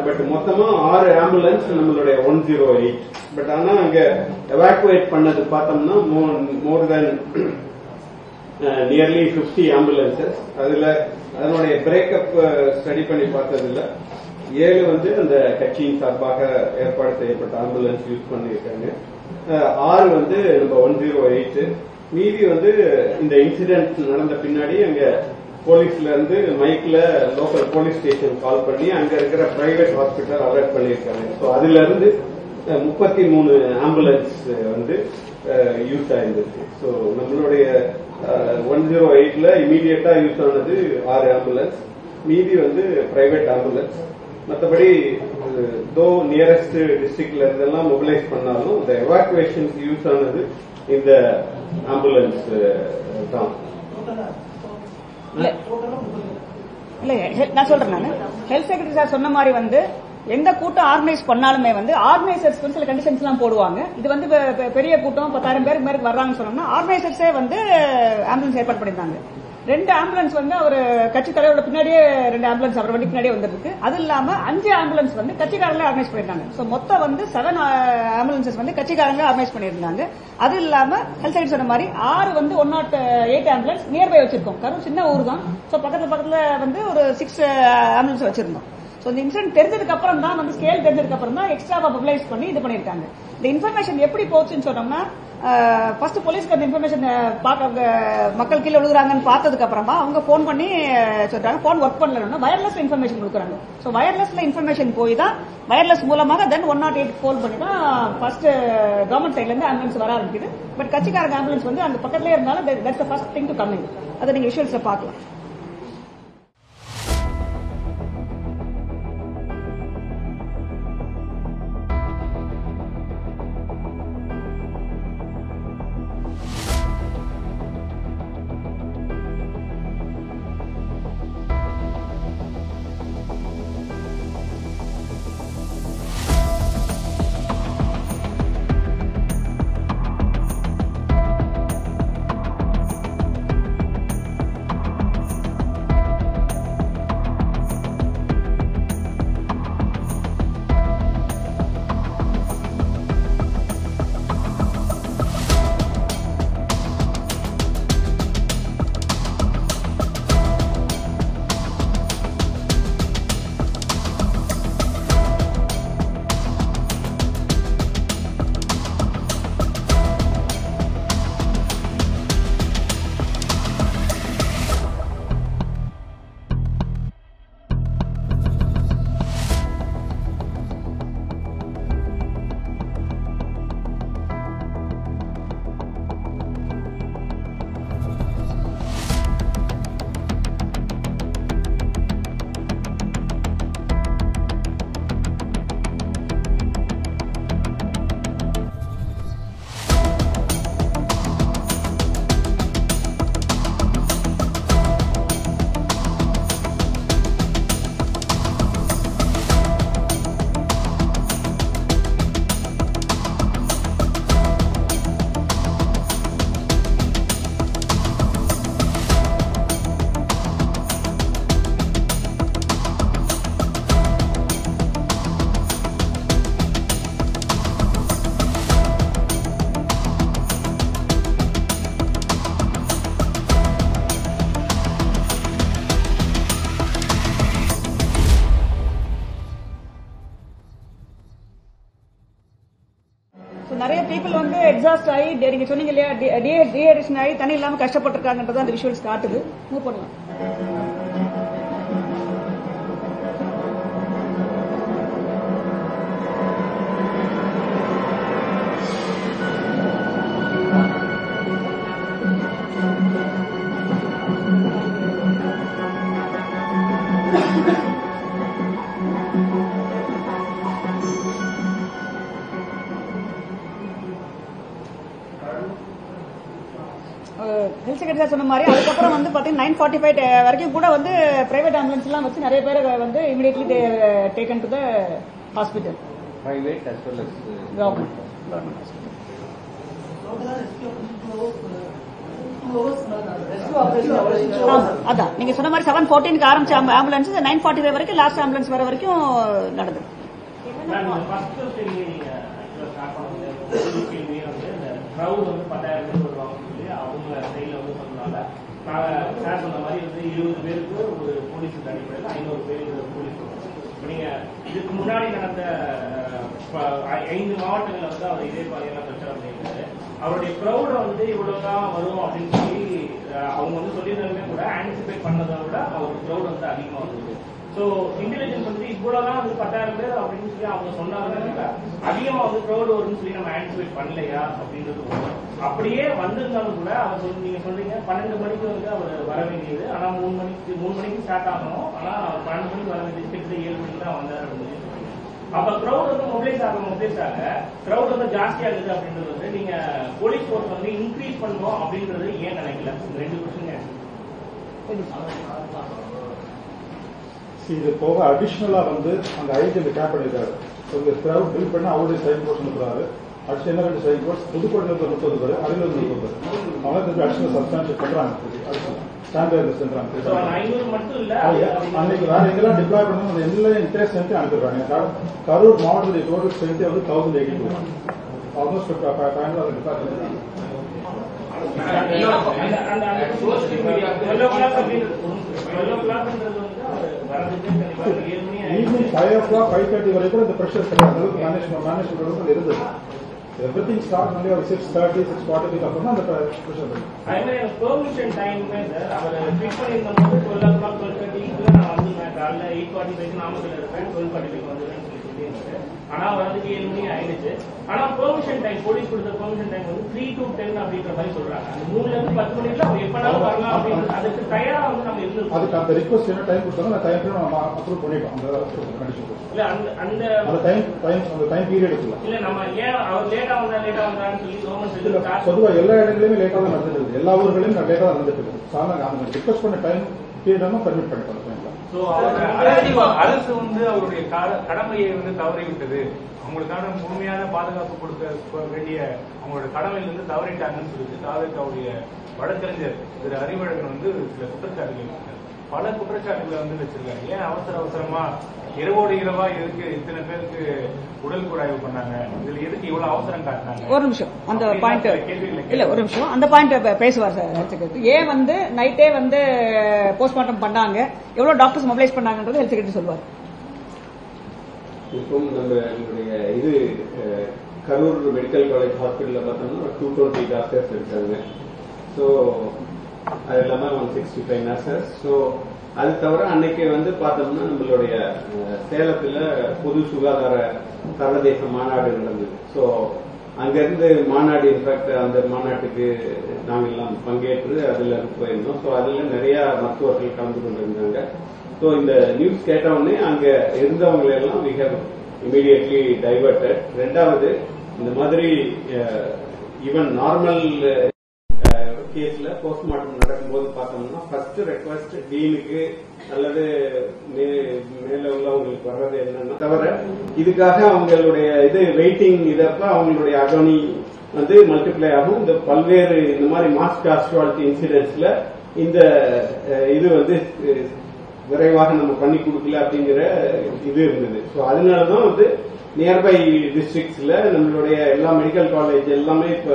பட் மொத்தமா 6 ஆம்புலன்ஸ் நம்மளுடைய 108. பட் ஆனா அங்க எவாக்குவேட் பண்ணது பார்த்தோம்னா மோர் தென் நியர்லி 50 ஆம்புலன்சஸ். அதுல அதனுடைய பிரேக்கப் ஸ்டடி பண்ணி பார்த்ததுல 7 வந்து அந்த கட்சியின் சார்பாக ஏற்பாடு செய்யப்பட்ட ஆம்புலன்ஸ் யூஸ் பண்ணியிருக்காங்க. 6 வந்து நம்ம 108. மீதி வந்து இந்த இன்சிடென்ட் நடந்த பின்னாடி அங்க போலீஸ்ல இருந்து மைக்ல லோக்கல் போலீஸ் ஸ்டேஷன் கால் பண்ணி அங்க இருக்கிற பிரைவேட் ஹாஸ்பிட்டல் அலர்ட் பண்ணியிருக்காங்க. ஸோ அதுல இருந்து 33 ஆம்புலன்ஸ் வந்து யூஸ் ஆயிருந்துச்சு. ஸோ நம்மளுடைய 108ல இமீடியட்டா யூஸ் ஆனது 6 ஆம்புலன்ஸ், மீதி வந்து பிரைவேட் ஆம்புலன்ஸ். மற்றபடி தோ நியரஸ்ட் டிஸ்ட்ரிக்ட்ல இருந்தெல்லாம் மொபிலைஸ் பண்ணாலும் இந்த எவாக்குவேஷன் யூஸ் ஆனது இந்த ஆம்புலன்ஸ் தான். இல்ல நான் சொல்றேன், நான் ஹெல்த் செக்ரட்டரி சார் சொன்ன மாதிரி வந்து எந்த கூட்டம் ஆர்கனைஸ் பண்ணாலுமே வந்து ஆர்கனைசர்ஸ் வந்து சில கண்டிஷன்ஸ் எல்லாம் போடுவாங்க. இது வந்து பெரிய கூட்டம் 10,000 பேருக்கு மேற்கு வர்றாங்கன்னு சொன்னோம்னா ஆர்கனைசர்ஸே வந்து ஆம்புலன்ஸ் ஏற்பாடு பண்ணியிருந்தாங்க. 2 ஆம்புலன்ஸ் வந்து அவர் கட்சி தலைவரோட பின்னாடியே 2 ஆம்புலன்ஸ் அவர் வண்டி பின்னாடியே வந்திருக்கு. அது இல்லாம 5 ஆம்புலன்ஸ் வந்து கட்சிக்காரங்களே ஆர்கனைஸ் பண்ணிருந்தாங்க. சோ மொத்தம் வந்து 7 ஆம்புலன்சஸ் வந்து கட்சிக்காரங்க ஆர்கனைஸ் பண்ணிருந்தாங்க. அது இல்லாம ஹெல்த் செக்ரட்டரி சொன்ன மாதிரி 6 வந்து 108 ஆம்புலன்ஸ் நியர்பை வச்சிருக்கோம். கரூர் சின்ன ஊர் தான். சோ பக்கத்துல வந்து ஒரு 6 ஆம்புலன்ஸ் வச்சிருந்தோம். இந்த இன்சிடென்ட் தெரிஞ்சதுக்கு அப்புறம் தான் வந்து ஸ்கேல் தெரிஞ்சதுக்கு அப்புறம் தான் எக்ஸ்ட்ராவா மொபிலைஸ் பண்ணி இது பண்ணிருக்காங்க. இந்த இன்ஃபர்மேஷன் எப்படி போச்சுன்னு சொன்னோம்னா ஃபர்ஸ்ட் போலீஸ்க்கு அந்த இன்ஃபர்மேஷன் மக்கள் கீழே விழுகுறாங்கன்னு பார்த்ததுக்கு அப்புறமா அவங்க போன் பண்ணி சொல்றாங்க போன் ஒர்க் பண்ணலன்னா வயர்லெஸ் இன்ஃபர்மேஷன் கொடுக்குறாங்க. ஸோ வயர்லெஸ்ல இன்ஃபர்மேஷன் போய் தான் வயர்லெஸ் மூலமாக தென் 108 போன் பண்ணி தான் ஃபர்ஸ்ட் கவர்மெண்ட் சைட்ல இருந்து ஆம்புலன்ஸ் வர ஆரம்பிக்குது. பட் கட்சிக்காரங்க ஆம்புலன்ஸ் வந்து அங்க பக்கத்துலேயே இருந்தாலும் that's the first thing to come in. அதை நீங்க விஷுவல்ஸ்ல பார்க்கலாம். நிறைய பீப்புள் வந்து எக்ஸாஸ்ட் ஆகி நீங்க சொன்னீங்க இல்லையா டீஹைட்ரேஷன் ஆகி தண்ணி இல்லாம கஷ்டப்பட்டிருக்காங்கன்றது அந்த விஷுவல்ஸ் காட்டுது. மூவ் பண்ணலாம். சொன்ன மாதிரி அதுக்கப்புறம் வந்து பாத்தீங்கன்னா 9:45 வரைக்கும் கூட வந்து பிரைவேட் ஆம்புலன்ஸ் எல்லாம் வச்சு நிறைய பேர் வந்து immediately taken to the hospital. Private as well as government hospital. அதான் நீங்க சொன்ன மாதிரி 7:14 ஆரம்பிச்ச ஆம்புலன்ஸ் 9:45 வரைக்கும் லாஸ்ட் ஆம்புலன்ஸ் வர வரைக்கும் நடந்தது. கிரௌட் வந்து 10,000 பேர் வருவாங்க சொல்லி அவங்க சைட்ல வந்து சொன்னனால நாங்க சார் சொன்ன மாதிரி வந்து 20 பேருக்கு ஒரு போலீஸ் அடிப்படையில் 500 பேருக்கு போலீஸ். இப்போ நீங்க இதுக்கு முன்னாடி நடந்த 5 மாவட்டங்களில் வந்து அவர் இதே மாதிரியெல்லாம் பிரச்சாரம் பண்ணியிருக்காரு. அவருடைய கிரௌட வந்து இவ்வளவுதான் வரும் அப்படின்னு சொல்லி அவங்க வந்து சொல்லியிருந்தாலுமே கூட ஆன்டிசிபேட் பண்ணதை விட அவருக்கு கிரௌட் வந்து அதிகமாக வந்தது. ஸோ இன்டெலிஜென்ஸ் வந்து இவ்வளவுதான் வந்து 10,000 பேர் அப்படின்னு சொல்லி அவங்க சொன்னாங்க. அதிகமா வந்து கிரௌட் வரும்னு சொல்லி நம்ம ஆன்டிசிபேட் பண்ணலையா அப்படின்றது. அப்படியே வந்திருந்தாலும் கூட அவர் நீங்க சொல்றீங்க 12 மணிக்கு வந்து அவர் வர வேண்டியது, ஆனா 3 மணிக்கு ஸ்டார்ட் ஆகணும், ஆனா 12 மணிக்கு வர வேண்டியது கிட்ட 7 மணிக்கு தான் வந்தார் அப்படின்னு சொல்லி. அப்ப கிரௌட் வந்து மொபிலைஸ் ஆக கிரௌட் வந்து ஜாஸ்தியா இருக்குது அப்படின்றது வந்து நீங்க போலீஸ் ஃபோர்ஸ் வந்து இன்க்ரீஸ் பண்ணணும் அப்படின்றது ஏன் நினைக்கல? இந்த 2 கொஸ்டின். இது போக அடிஷனலா வந்து அந்த ஐடி கேப் பண்ணிருக்காரு. கிரௌட் பில் பண்ண அவருடைய சைன் போர்ட்ஸ் அனுப்புறாரு. அடுத்து என்ன 2 சைன் போர்ட்ஸ் புதுக்கோட்டையில் 30 பேர், அரியலூர் 30 பேர். அவங்க அடிஷனல் சப்ஸ்டான்ஷியல் பண்றாங்க. அன்னைக்கு வேற எங்கெல்லாம் டிப்ளாய் பண்ணணும் எல்லா இன்டர் ஸ்ட்ரென்த் அனுப்பிடுறாங்க. கரூர் மாவட்டத்துடைய டோட்டல் ஸ்ட்ரென்த் வந்து 1082 ஆல்மோஸ்ட் 500 டிப்ளாய். ஈவினிங் 5 o'clock 5:30 வரைக்கும் இந்த பிரஷர் அளவுக்கு மேனேஜ்மெண்ட் இருந்தது. Everything starts only at 6:30, 6:40 அப்புறம் அந்த பிரஷர் பண்ணி. பெர்மிஷன் டைம் சார் அவர் ஃபிக்ஸ் பண்ணிருந்தபோது 12 o'clock 12:30 நான் வந்து காலைல 8:45 நாமக்கல்ல இருப்பேன், 12:45 வந்துடுறேன்னு சொல்லி. ஆனா வரதுக்கு 7 மணி ஆயிடுச்சு. ஆனா பெர்மிஷன் டைம் போலீஸ் கொடுத்த பெர்மிஷன் டைம் வந்து 3 to 10 அப்படின்ற மாதிரி சொல்றாங்க. அந்த 3ல இருந்து 10 மணிக்குள்ள அவங்க எப்பனாலும் வரலாம் அப்படின்னு அதுக்கு தயாரா வந்து நம்ம இருந்திருக்கோம். அதுக்கு அந்த ரிக்வெஸ்ட் என்ன டைம் கொடுத்தாங்க அந்த டைம் நம்ம அப்ரூவ் பண்ணிட்டோம். அந்த கண்டிஷன் இல்ல அந்த டைம் பீரியட் இல்ல நம்ம ஏன் அவர் லேட்டா வந்தான்னு சொல்லி கவர்மெண்ட் பொதுவா எல்லா இடங்களிலுமே லேட்டா தான் நடந்துட்டு எல்லா ஊர்களையும் லேட்டா தான் நடந்துட்டு இருக்கு. அவங்க ரிக்வெஸ்ட் பண்ண டைம் பீரியட் பர்மிட் பண்ணிட்டோம். அரசு வந்து அவருடைய கடமையை வந்து தவறிவிட்டது, அவங்களுக்கான முழுமையான பாதுகாப்பு கொடுக்க வேண்டிய அவங்களோட கடமையில இருந்து தவறிட்டாங்கன்னு சொல்லிட்டு தாவேக்காவுடைய வழக்கறிஞர் திரு அறிவழகன் வந்து சில குற்றச்சாட்டுகள் பல குற்றச்சாட்டுகளை வந்து வச்சிருக்காங்க. ஏன் அவசரமா இரவோடு இரவா எதுக்கு இத்தனை பேருக்கு உடல் குழாய்வு பண்ணாங்க, இதுல எதுக்கு இவ்வளவு அவசரம் காட்டினாங்க? ஒரு நிமிஷம் அந்த பாயிண்ட் இல்ல ஒரு நிமிஷம் அந்த பாயிண்ட் பேசுவார் சார். ஏன் வந்து நைட்டே வந்து போஸ்ட்மார்ட்டம் பண்ணாங்க, எவ்வளவு டாக்டர்ஸ் மொபிலைஸ் பண்ணாங்கன்றது ஹெல்த் செக்ரட்டரி சொல்லுவார். இப்போ நம்மளுடைய இது கரூர் மெடிக்கல் காலேஜ் ஹாஸ்பிட்டல்ல பார்த்தோம்னா 220 டாக்டர்ஸ் இருக்காங்க. ஸோ அது இல்லாம 165 நர்சஸ். ஸோ அது தவிர அன்னைக்கு வந்து பார்த்தோம்னா நம்மளுடைய சேலத்துல பொது சுகாதார சர்வதேச மாநாடு நடந்தது. ஸோ அங்கிருந்து மாநாடு இன்ஃபேக்ட் அந்த மாநாட்டுக்கு நாங்கள் எல்லாம் பங்கேற்று அதுல போயிருந்தோம். ஸோ அதுல நிறைய மருத்துவர்கள் கலந்து கொண்டிருந்தாங்க. ஸோ இந்த நியூஸ் கேட்டவுடனே அங்க இருந்தவங்க எல்லாம் வி ஹேவ் இமீடியட்லி டைவர்டட். ரெண்டாவது இந்த மாதிரி ஈவன் நார்மல் கேஸ்ல போஸ்ட்மார்ட்டம் நடக்கும்போது பார்த்தோம்னா ஃபர்ஸ்ட் ரெக்வஸ்ட் டீனுக்கு அல்லது மேல உள்ளவங்களுக்கு வர்றது என்னன்னா தவிர இதுக்காக அவங்களுடைய இது வெயிட்டிங் இதப்ப அவங்களுடைய அகனி வந்து மல்டிப்ளை ஆகும். இந்த பல்வேறு இந்த மாதிரி மாஸ் காஸ்டுவாலிட்டி இன்சிடென்ட்ஸ்ல இந்த இது வந்து விரைவாக நம்ம பண்ணி கொடுக்கல அப்படிங்கிற இது இருந்தது. ஸோ அதனாலதான் வந்து நியர்பை டிஸ்ட்ரிக்ட்ஸ்ல நம்மளுடைய எல்லா மெடிக்கல் காலேஜ் எல்லாமே இப்ப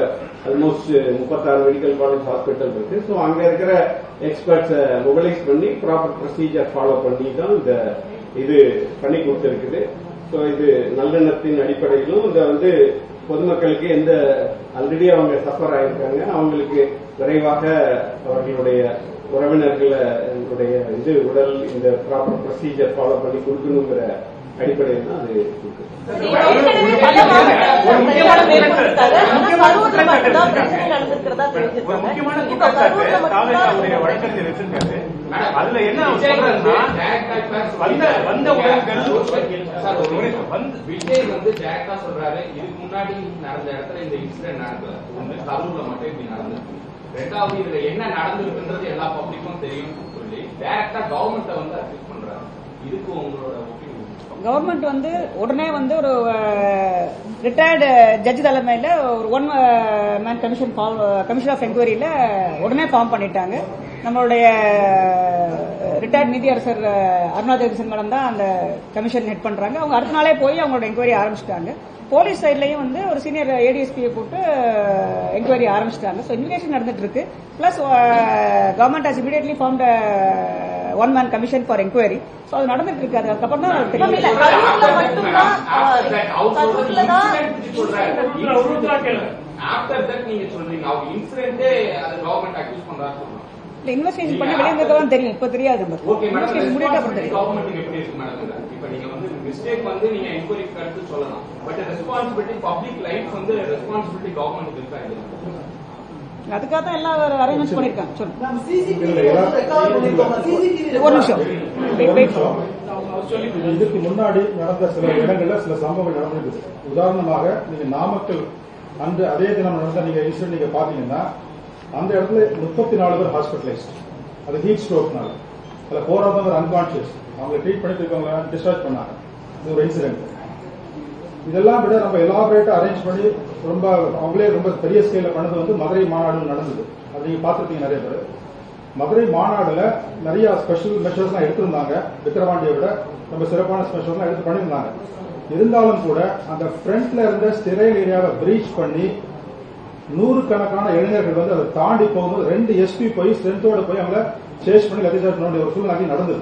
ஆல்மோஸ்ட் 36 மெடிக்கல் காலேஜ் ஹாஸ்பிட்டல் இருக்கு. ஸோ அங்க இருக்கிற எக்ஸ்பர்ட்ஸை மொபிலைஸ் பண்ணி ப்ராப்பர் ப்ரொசீஜர் ஃபாலோ பண்ணி தான் இந்த இது பண்ணி கொடுத்திருக்குது. ஸோ இது நல்லெண்ணத்தின் அடிப்படையிலும் இந்த வந்து பொதுமக்களுக்கு எந்த ஆல்ரெடி அவங்க சஃபர் ஆயிருக்காங்க அவங்களுக்கு விரைவாக அவர்களுடைய உறவினர்களுடைய இது உடல் இந்த ப்ராப்பர் ப்ரொசீஜர் ஃபாலோ பண்ணி கொடுக்கணுங்கிற அடிப்படையில் தான் அது இருக்கு. ஒரு முக்கியமான குற்றச்சாட்டு தாவேக்காவுடைய வழக்கறிஞர் வச்சிருக்காரு. அதுல என்ன வந்த விஜய் வந்து டைரக்டா சொல்றாரு, இதுக்கு முன்னாடி நடந்த இடத்துல இந்த இன்சிடென்ட் நடக்கல, ஒண்ணு கரூர்ல மட்டும் இப்படி நடந்தது. ரெண்டாவது இதுல என்ன நடந்திருக்குன்றது எல்லா பப்ளிக்கும் தெரியும் சொல்லி டைரக்டா கவர்மெண்ட்டை வந்து அக்யூஸ் பண்றாங்க. இதுக்கு உங்களோட ஒப்பீனியன்? கவர்மெண்ட் வந்து உடனே வந்து ஒரு ரிட்டையர்டு ஜட்ஜ் தலைமையில ஒரு ஒன் மேன் கமிஷன் ஆஃப் என்கொயரியில உடனே ஃபார்ம் பண்ணிட்டாங்க. நம்மளுடைய ரிட்டையர்ட் நீதியரசர் அருணா ஜெகதீசன் மேடம் தான் அந்த கமிஷன் ஹெட் பண்றாங்க. அவங்க அடுத்த நாளே போய் அவங்களோட என்கொயரி ஆரம்பிச்சிட்டாங்க. போலீஸ் சைட்லயும் வந்து ஒரு சீனியர் ஏடிஎஸ்பியை போட்டு என்கொயரி ஆரம்பிச்சிட்டாங்க. ஸோ இன்வெஸ்டிகேஷன் நடந்துட்டு இருக்கு. Plus government has immediately formed one man commission for enquiry. So அது நடந்துட்டு இருக்கு. அதுக்கப்புறம் தான் இன்வெஸ்டிகேஷன் பண்ணி வெளியே தெரியும். இப்ப தெரியாது. மிஸ்டேக் வந்து நீங்க என்கொயரிக்கு கருத்து சொல்லலாம். பட் ரெஸ்பான்சிபிலிட்டி பப்ளிக் லைஃப் வந்து ரெஸ்பான்சிபிலிட்டி கவர்மெண்ட் இருக்காது. அதுக்காக தான் எல்லா அரேஞ்ச்மெண்ட்ஸ் பண்ணிருக்காங்க. இதுக்கு முன்னாடி நடந்த சில இடங்கள்ல சில சம்பவங்கள் நடந்திருக்கு. உதாரணமாக நீங்க நாமக்கல் அன்று அதே தினம் நடந்த நீங்க இன்சிடென்ட் நீங்க பாத்தீங்கன்னா அந்த இடத்துல 34 பேர் ஹாஸ்பிட்டலைஸ்ட். அது ஹீட் ஸ்ட்ரோக்னால. அதுல 4 பேர் அன்கான்சியஸ். அவங்க ட்ரீட் பண்ணிட்டு இருக்கவங்க டிஸ்சார்ஜ் பண்ணாங்க. இது ஒரு இன்சிடென்ட். இதெல்லாம் விட நம்ம எலாபரேட்டா அரேஞ்ச் பண்ணி ரொம்ப அவங்களே ரொம்ப பெரிய ஸ்கேல பண்ணது வந்து மதுரை மாநாடு நடந்தது. அது நீங்க பாத்துருக்கீங்க நிறைய பேர். மதுரை மாநாடுல நிறைய ஸ்பெஷல் மெஷர்ஸ் எல்லாம் எடுத்திருந்தாங்க. விக்கிரவாண்டியை விட ரொம்ப சிறப்பான ஸ்பெஷல் எல்லாம் எடுத்து பண்ணியிருந்தாங்க. இருந்தாலும் கூட அந்த ஃப்ரண்ட்ல இருந்த ஸ்டெரைல் ஏரியாவை பிரீச் பண்ணி 100 கணக்கான இளைஞர்கள் வந்து அதை தாண்டி போகும்போது 2 எஸ்பி போய் ஸ்ட்ரென்த்தோட போய் அவங்கள சேஸ் பண்ணி லத்திசார்ஜ் பண்ண வேண்டிய ஒரு சூழ்நிலை நடந்தது.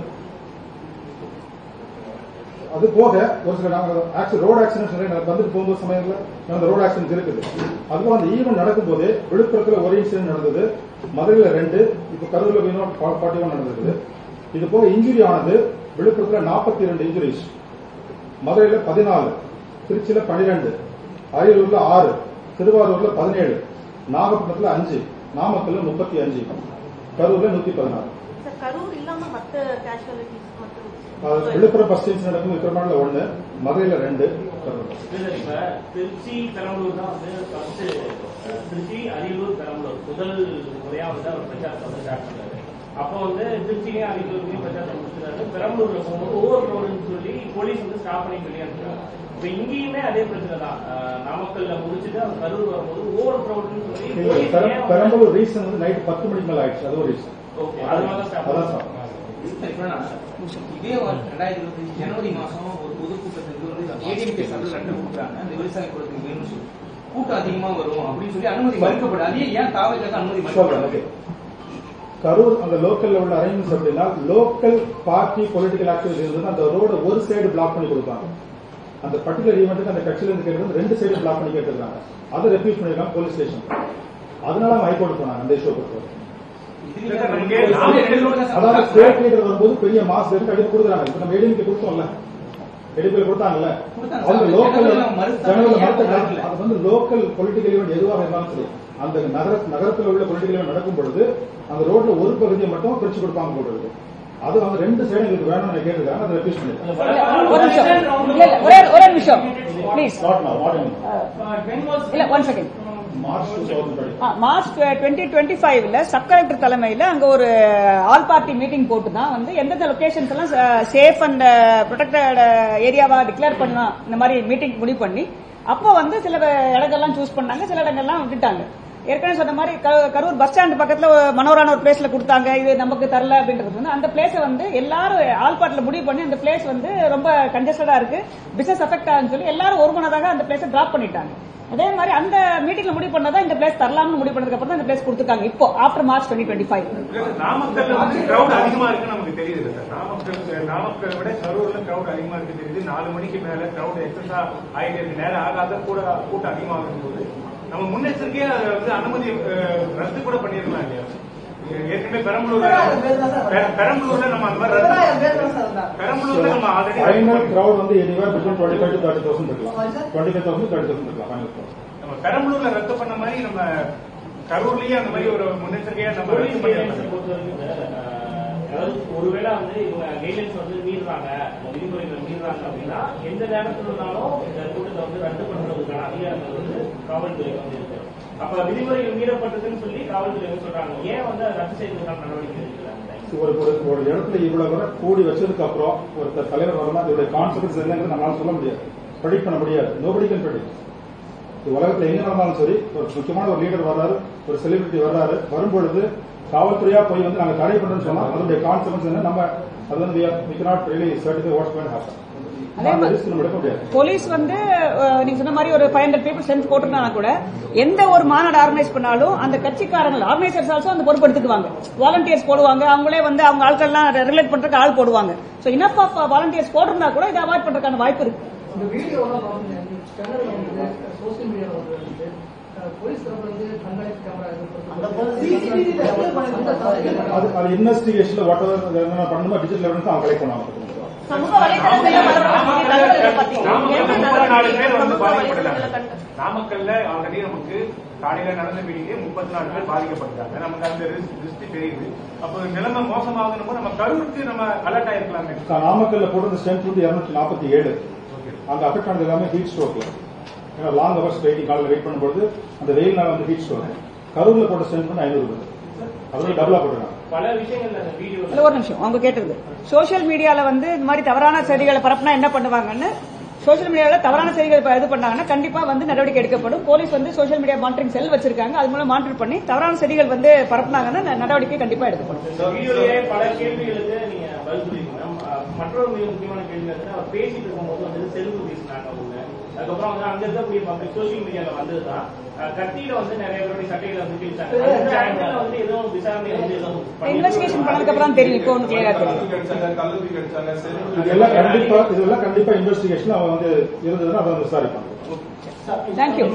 அது போக ஒரு சில ரோடு ஆக்சிடென்ட்ஸ் நிறைய வந்துட்டு போகும்போது சமயத்தில் அந்த ரோடு ஆக்சிடென்ட்ஸ் இருக்குது. அதுபோல அந்த ஈவென்ட் நடக்கும்போது விழுப்புரத்தில் ஒரு இன்சிடென்ட் நடந்தது, மதுரையில் 2, இப்ப கரூர்ல 41 நடந்தது. இது போக இன்ஜுரி ஆனது விழுப்புரத்தில் 42 இன்ஜுரிஸ், மதுரையில் 14, திருச்சியில 12, அரியலூர்ல 6, திருவாரூர்ல 17, நாகப்பட்டினத்துல 5, நாமக்கல்ல 35, கரூர்ல 116. கரூர் இல்லாம மத்த கேஷுவாலிட்டிஸ் விழுப்புரம் ஃபர்ஸ்ட் இன்சிடென்ட் நடக்கும். விக்ரமாண்டில் 1, மதுரையில 2, கரூர். இப்ப திருச்சி பெரம்பலூர் தான் வந்து ஃபர்ஸ்ட். திருச்சி அரியலூர் பெரம்பலூர் முதல் முறையா வந்து அவர் பிரச்சாரத்தை வந்து ஸ்டார்ட் பண்ணாரு. அப்போ வந்து திருச்சிலையும் அரியலூர்லயும் பிரச்சாரத்தை முடிச்சிருக்காரு. பெரம்பலூர்ல போகும்போது ஓவர் க்ரௌடுன்னு சொல்லி போலீஸ் வந்து ஸ்டாப் பண்ணி வெளியாடுறாங்க. இப்ப இங்கேயுமே அதே பிரச்சனை தான். நாமக்கல்ல முடிச்சுட்டு அவர் கரூர் வரும்போது ஓவர் க்ரௌடுன்னு சொல்லி பெரம்பலூர் ரீசன் வந்து நைட் 10 மணிக்கு மேல ஆயிடுச்சு. அது ஒரு ரீசன். ஓகே, அதனால ஸ்டாப். இதே 2025 ஜனவரி மாசம் ஒரு பொதுக்கூட்டத்துக்கு வந்து ஏடிஎம்கே சார்பில் லெட்டர் கொடுக்குறாங்க. அந்த விவசாய குளத்துக்கு வேணும்னு சொல்லி கூட்டம் அதிகமா வரும் அப்படின்னு சொல்லி அனுமதி மறுக்கப்படும். அதே ஏன் தாவலுக்கு அனுமதி மறுக்கப்படும்? கரூர் அந்த லோக்கல்ல உள்ள அரேஞ்ச்மெண்ட்ஸ் அப்படின்னா லோக்கல் பார்ட்டி பொலிட்டிக்கல் ஆக்டிவிட்டி இருந்தது. அந்த ரோட ஒரு சைடு பிளாக் பண்ணி கொடுப்பாங்க. அந்த பர்டிகுலர் ஈவெண்ட்டுக்கு அந்த கட்சியில இருந்து கேட்கறது 2 சைடு பிளாக் பண்ணி கேட்டுருக்காங்க. அதை ரெஃப்யூஸ் பண்ணிருக்காங்க போலீஸ் ஸ்டேஷன். அதனால அவங்க ஹைகோர்ட் போனாங்க அந்த இஷ்யூ பொறுத்தவரை. அதாவது ஸ்டேட் லீடர் வரும்போது பெரிய மாஸ் எடுத்து அடித்து கொடுக்குறாங்க. இப்ப நம்ம ஏடிஎம்கே கொடுத்தோம்ல, எடுப்பில் கொடுத்தாங்கல்ல, அவங்க லோக்கல் அது வந்து லோக்கல் பொலிட்டிக்கல் ஈவெண்ட் எதுவாக இருந்தாலும் சரி அந்த நகரத்தில் உள்ள பொலிட்டிக்கல் ஈவெண்ட் நடக்கும் பொழுது அந்த ரோட்ல ஒரு பகுதியை மட்டும் பிரிச்சு கொடுப்பாங்க போடுறது. அது அவங்க 2 சைடு எங்களுக்கு வேணும்னு கேட்டுருக்காங்க. அதை ரெஃப்யூஸ் பண்ணிருக்காங்க. ஒரே நிமிஷம் ப்ளீஸ். One second. மார்ச் 2025ல சப் கலெக்டர் தலைமையில அங்க ஒரு ஆல் பார்ட்டி மீட்டிங் போட்டு தான் வந்து எந்தெந்த லொகேஷன்ஸ் எல்லாம் சேஃப் அண்ட் ப்ரொடெக்டட் ஏரியாவா டிக்ளேர் பண்ணா இந்த மாதிரி மீட்டிங் முடிவு பண்ணி அப்போ வந்து சில இடங்கள்லாம் சூஸ் பண்ணாங்க, சில இடங்கள்லாம் விட்டுட்டாங்க. ஏற்கனவே சொன்ன மாதிரி கரூர் பஸ் ஸ்டாண்ட் பக்கத்துல மனோரான ஒரு பிளேஸ்ல கொடுத்தாங்க. இது நமக்கு தரல அப்படின்றது வந்து அந்த பிளேஸ் வந்து எல்லாரும் ஆல் பார்ட்டில முடிவு பண்ணி அந்த பிளேஸ் வந்து ரொம்ப கன்ஜஸ்டடா இருக்கு, பிசினஸ் அஃபெக்ட் ஆகுன்னு சொல்லி எல்லாரும் ஒருமனதாக அந்த பிளேஸை டிராப் பண்ணிட்டாங்க. அதே மாதிரி அந்த மீட்டிங்ல முடிவு பண்ணதா இந்த பிளேஸ் தரலாம்னு முடிவு பண்ணதுக்கு அப்புறம் தான் இந்த பிளேஸ் கொடுத்துருக்காங்க. இப்போ ஆஃப்டர் மார்ச் 2025. நாமக்கல்ல வந்து கிரௌட் அதிகமா இருக்கு நமக்கு தெரியுது சார். நாமக்கல் விட கரூர்ல கிரௌட் அதிகமா இருக்கு தெரியுது. 4 மணிக்கு மேல கிரௌட் எக்ஸஸா ஆயிட்டே இருக்கு. நேரம் ஆகாத கூட்டம் அதிகமாகும் போது நம்ம முன்னெச்சரிக்கையா வந்து அனுமதி ரத்து கூட பண்ணிருக்கலாம் இல்லையா? ஏற்கனவே பெரம்பலூர்ல நம்ம அந்த மாதிரி பெரம்பலூர்ல நம்ம ஆல்ரெடி ஃபைனல் கிரவுட் வந்து எனிவேர் பிட்வீன் 25 to 30,000 இருக்கலாம். 25,000 to 30,000 இருக்கலாம் ஃபைனல் கிரவுட். நம்ம பெரம்பலூர்ல ரத்து பண்ண மாதிரி நம்ம கரூர்லயே அந்த மாதிரி ஒரு முன்னெச்சரிக்கையா நம்ம ரத்து பண்ணிருக்கோம். ஒருவேளை வந்து இவங்க கைட்லைன்ஸ் வந்து மீறுறாங்க, விதிமுறைகளை மீறுறாங்க அப்படின்னா எந்த நேரத்துல இருந்தாலும் இந்த கூட்டத்தை வந்து ரத்து பண்றதுக்கான அதிகாரங்கள் வந்து காவல்துறைக்கு வந்து இருக்கு. அப்ப விதிமுறைகள் மீறப்பட்டதுன்னு சொல்லி காவல்துறை சொல்றாங்க. ஏன் வந்து அதை ரத்து செய்வதற்கான நடவடிக்கை எடுக்கிறாங்க? ஒரு இடத்துல இவ்வளவு வரை கூடி வச்சதுக்கு அப்புறம் ஒருத்தர் தலைவர் வரலாம், இதோட கான்சிக்வன்ஸ் என்னங்கிறது நம்மளால சொல்ல முடியாது, ப்ரெடிக்ட் பண்ண முடியாது. Nobody can predict. உலகத்துல எங்க நடந்தாலும் சரி, ஒரு முக்கியமான ஒரு லீடர் வர்றாரு, ஒரு செலிபிரிட்டி வர்றாரு, வரும்பொழுது காவல்துறையா போய் வந்து நாங்க தடை பண்றோம்னு சொன்னா அதனுடைய கான்சிக்வன்ஸ் என்ன, நம்ம அது வந்து we cannot really certify what's going to happen. Police வந்து நீங்க சொன்ன மாதிரி ஒரு 500 people ஸ்ட்ரென்த் போட்டிருந்தா கூட எந்த ஒரு மாநாடு ஆர்கனைஸ் பண்ணாலும் அந்த கட்சிக்காரங்க ஆர்கனைசர்ஸ் ஆல்சோ அந்த பொறுப்பு எடுத்துக்குவாங்க. வாலண்டியர்ஸ் போடுவாங்க, அவங்களே வந்து அவங்க ஆட்கள் எல்லாம் ரிலேட் பண்றதுக்கு ஆள் போடுவாங்க. சோ இனஃப் ஆஃப் வாலண்டியர்ஸ் போட்டிருந்தா கூட இதை அவாய்ட் பண்றதுக்கான வாய்ப்பு இருக்கு. இந்த வீடியோ சோசியல் மீடியாவில் போலீஸ் தரப்புல கண்காணிப்பு கேமரா அது இன்வெஸ்டிகேஷன்ல வாட் எவர் என்ன பண்ணணுமோ டிஜிட்டல் எவிடன்ஸ் அவங்க கலெக்ட் பண்ணுவாங்க. நாமக்கல்ல ஆல்ரெடி நமக்கு காலையில நடந்த மீட்டிங்கே 34 பேர் பாதிக்கப்பட்டாங்க. நமக்கு அந்த லிஸ்ட் தெரியுது. அப்போ நிலைமை மோசமாகணும் நம்ம கரூருக்கு நம்ம அலர்ட் ஆயிருக்கலாமே. நாமக்கல்ல போடுற ஸ்ட்ரென்த் வந்து 247. அங்க அஃபெக்ட் ஆனது எல்லாமே ஹீட் ஸ்ட்ரோக்ல. ஏன்னா லாங் ஹவர்ஸ் வெயிட்டிங், காலையில் வெயிட் பண்ணும்போது அந்த வெயில்னால வந்து ஹீட் ஸ்ட்ரோக். கரூர்ல போட்ட ஸ்ட்ரென்த் வந்து 500 பேர். அதோட டபுளா போட்டுருக்காங்க. பல விஷயங்கள்ல வீடியோ ஒரு நிமிஷம் அவங்க கேட்டது சோசியல் மீடியால வந்து இந்த மாதிரி தவறான செய்திகளை பரப்புனா என்ன பண்ணுவாங்கன்னு, சோசியல் மீடியால தவறான செய்திகள் இது பண்ணாங்கன்னா கண்டிப்பா வந்து நடவடிக்கை எடுக்கப்படும். போலீஸ் வந்து சோசியல் மீடியா மானிட்டரிங் செல் வச்சிருக்காங்க, அது மூலம் மானிட்டர் பண்ணி தவறான செய்திகள் வந்து பரப்புனாங்கன்னா நடவடிக்கை கண்டிப்பா எடுக்கப்படும். வீடியோலயே பல கேள்விகளுக்கு நீங்க பதில் சொல்லிருக்கீங்க. மற்றொரு மிக முக்கியமான கேள்வி வந்து அவர் பேசிட்டு இருக்கும்போது வந்து செல்ஃபு பேசினாங்க அவங்க. அதுக்கப்புறம் வந்து அங்க இருக்கக்கூடிய பப்ளிக் சோசியல் மீடியால வந்ததுதான் கத்தியில வந்து நிறைய பேருடைய சட்டையில வந்து கிழிச்சாங்க. வந்து எதுவும் விசாரணை வந்து எதுவும் இன்வெஸ்டிகேஷன் பண்ணதுக்கு அப்புறம் தெரியும். இப்போ ஒன்று கிளியரா தெரியும். இதெல்லாம் கண்டிப்பா இன்வெஸ்டிகேஷன் அவங்க வந்து இருந்ததுன்னா அதை விசாரிப்பாங்க. தேங்க்யூ.